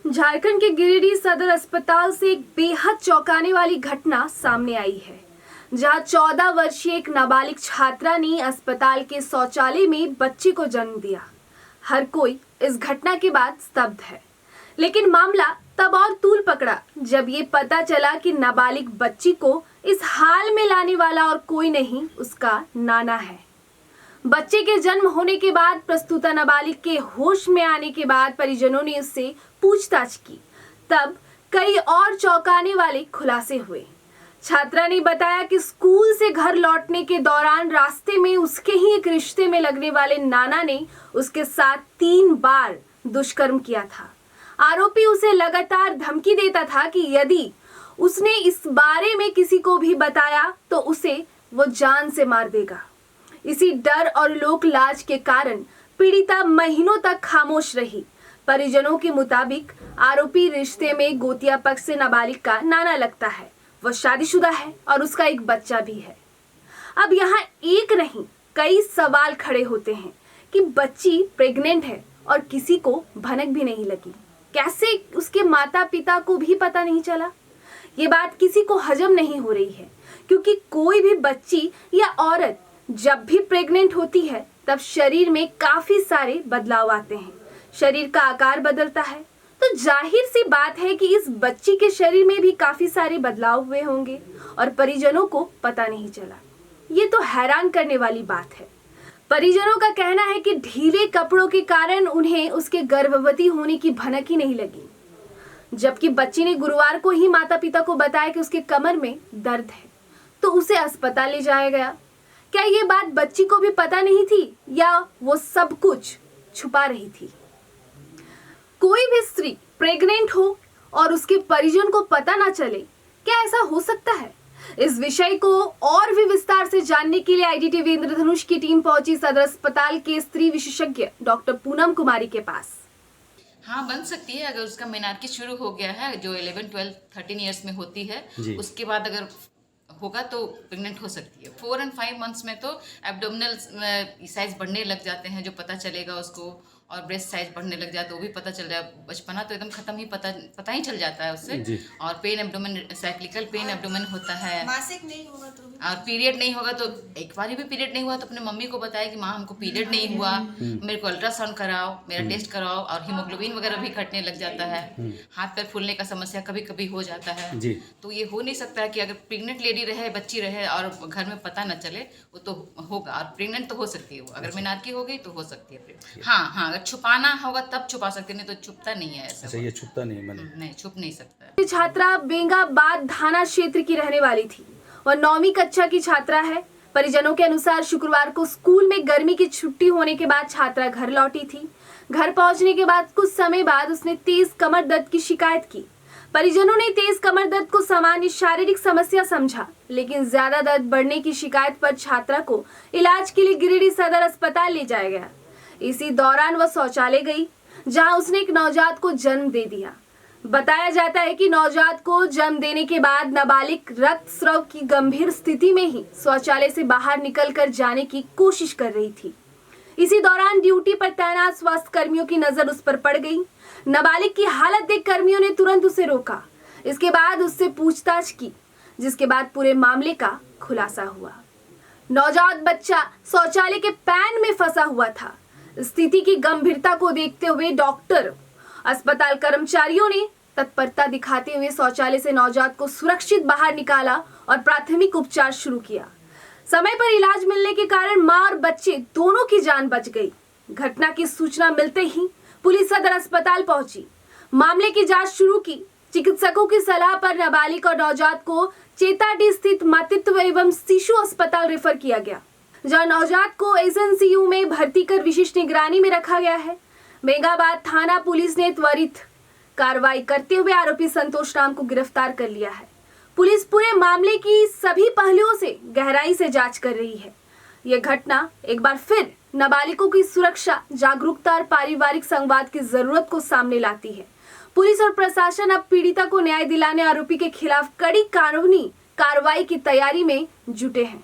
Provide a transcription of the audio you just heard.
झारखंड के गिरिडीह सदर अस्पताल से एक बेहद चौंकाने वाली घटना सामने आई है, जहां 14 वर्षीय एक नाबालिग छात्रा ने अस्पताल के शौचालय में बच्चे को जन्म दिया। हर कोई इस घटना के बाद स्तब्ध है, लेकिन मामला तब और तूल पकड़ा जब ये पता चला कि नाबालिग बच्ची को इस हाल में लाने वाला और कोई नहीं, उसका नाना है। बच्चे के जन्म होने के बाद प्रस्तुता नाबालिग के होश में आने के बाद परिजनों ने उससे पूछताछ की। तब कई और चौंकाने वाले खुलासे हुए। छात्रा ने बताया कि स्कूल से घर लौटने के दौरान रास्ते में उसके ही एक रिश्ते में लगने वाले नाना ने उसके साथ 3 बार दुष्कर्म किया था। आरोपी उसे लगातार धमकी देता था कि यदि उसने इस बारे में किसी को भी बताया तो उसे वो जान से मार देगा। इसी डर और लोक लाज के कारण पीड़िता महीनों तक खामोश रही। परिजनों के मुताबिक आरोपी रिश्ते में गोतिया पक्ष से नाबालिग का नाना लगता है। वह शादीशुदा है और उसका एक बच्चा भी है। अब यहाँ एक नहीं कई सवाल खड़े होते हैं कि बच्ची प्रेग्नेंट है और किसी को भनक भी नहीं लगी। कैसे उसके माता पिता को भी पता नहीं चला? ये बात किसी को हजम नहीं हो रही है, क्योंकि कोई भी बच्ची या औरत जब भी प्रेग्नेंट होती है तब शरीर में काफी सारे बदलाव आते हैं। शरीर का आकार बदलता है, तो जाहिर सी बात है कि इस बच्ची के शरीर में भी काफी सारे बदलाव हुए होंगे और परिजनों को पता नहीं चला। ये तो हैरान करने वाली बात है। परिजनों का कहना है कि ढीले कपड़ों के कारण उन्हें उसके गर्भवती होने की भनक ही नहीं लगी, जबकि बच्ची ने गुरुवार को ही माता पिता को बताया कि उसके कमर में दर्द है, तो उसे अस्पताल ले जाया गया। क्या ये बात बच्ची को भी पता नहीं थी या वो सब कुछ छुपा रही थी? कोई भी स्त्री प्रेग्नेंट हो और उसके परिजन को पता ना चले, क्या ऐसा हो सकता है? इस विषय को और भी विस्तार से जानने के लिए IDTV इंद्रधनुष की टीम पहुंची सदर अस्पताल के स्त्री विशेषज्ञ डॉक्टर पूनम कुमारी के पास। हाँ, बन सकती है। अगर उसका मेनार्की शुरू हो गया है, जो 11, 12, 13 ईयर्स में होती है, उसके बाद अगर होगा तो प्रेग्नेंट हो सकती है। 4 और 5 मंथ्स में तो एब्डोमिनल साइज बढ़ने लग जाते हैं, जो पता चलेगा उसको, और ब्रेस्ट साइज बढ़ने लग जाता है, वो भी पता चल जाए। बचपना तो एकदम खत्म ही पता ही चल जाता है उससे। और pen abdomen, cyclical pen abdomen होता है। मासिक नहीं होगा तो, और पीरियड नहीं होगा तो, एक बार भी पीरियड नहीं हुआ तो अपने मम्मी को बताया कि माँ हमको पीरियड नहीं हुआ, मेरे को अल्ट्रासाउंड कराओ, मेरा टेस्ट कराओ। और हीमोग्लोबिन वगैरह भी घटने लग जाता है। हाथ पैर फूलने का समस्या कभी कभी हो जाता है। तो ये हो नहीं सकता है कि अगर प्रेग्नेंट लेडी रहे, बच्ची रहे और घर में पता न चले, वो तो होगा। और प्रेग्नेंट तो हो सकती है वो, अगर मेनार्की हो गई तो हो सकती है। हाँ, अगर छुपाना होगा तब छुपा सकते, नहीं तो छुपता नहीं है ऐसा। ये छुपता नहीं है? नहीं, छुप नहीं सकता। छात्रा बेंगाबाद थाना क्षेत्र की रहने वाली थी और 9वीं कक्षा की छात्रा है। परिजनों के अनुसार शुक्रवार को स्कूल में गर्मी की छुट्टी होने के बाद छात्रा घर लौटी थी। घर पहुंचने के बाद कुछ समय बाद उसने तेज कमर दर्द की शिकायत की। परिजनों ने तेज कमर दर्द को सामान्य शारीरिक समस्या समझा, लेकिन ज्यादा दर्द बढ़ने की शिकायत पर छात्रा को इलाज के लिए गिरिडीह सदर अस्पताल ले जाया गया। इसी दौरान वह शौचालय गई, जहां उसने एक नवजात को जन्म दे दिया। बताया जाता है कि नवजात को जन्म देने के बाद नाबालिग रक्त स्राव की गंभीर स्थिति में ही शौचालय से बाहर निकलकर जाने की कोशिश कर रही थी। इसी दौरान ड्यूटी पर तैनात स्वास्थ्य कर्मियों की नजर उस पर पड़ गई। नाबालिग की हालत देख कर्मियों ने तुरंत उसे रोका। इसके बाद उससे पूछताछ की, जिसके बाद पूरे मामले का खुलासा हुआ। नवजात बच्चा शौचालय के पैन में फंसा हुआ था। स्थिति की गंभीरता को देखते हुए डॉक्टर, अस्पताल कर्मचारियों ने तत्परता दिखाते हुए शौचालय से नवजात को सुरक्षित बाहर निकाला और प्राथमिक उपचार शुरू किया। समय पर इलाज मिलने के कारण मां और बच्चे दोनों की जान बच गई। घटना की सूचना मिलते ही पुलिस सदर अस्पताल पहुंची, मामले की जांच शुरू की। चिकित्सकों की सलाह पर नाबालिग और नवजात को चेताडीह स्थित मातृत्व एवं शिशु अस्पताल रेफर किया गया, जहां नवजात को SNCU में भर्ती कर विशिष्ट निगरानी में रखा गया है। बेंगाबाद थाना पुलिस ने त्वरित कार्रवाई करते हुए आरोपी संतोष राम को गिरफ्तार कर लिया है। पुलिस पूरे मामले की सभी पहलुओं से गहराई से जांच कर रही है। यह घटना एक बार फिर नाबालिगों की सुरक्षा, जागरूकता और पारिवारिक संवाद की जरूरत को सामने लाती है। पुलिस और प्रशासन अब पीड़िता को न्याय दिलाने आरोपी के खिलाफ कड़ी कानूनी कार्रवाई की तैयारी में जुटे हैं।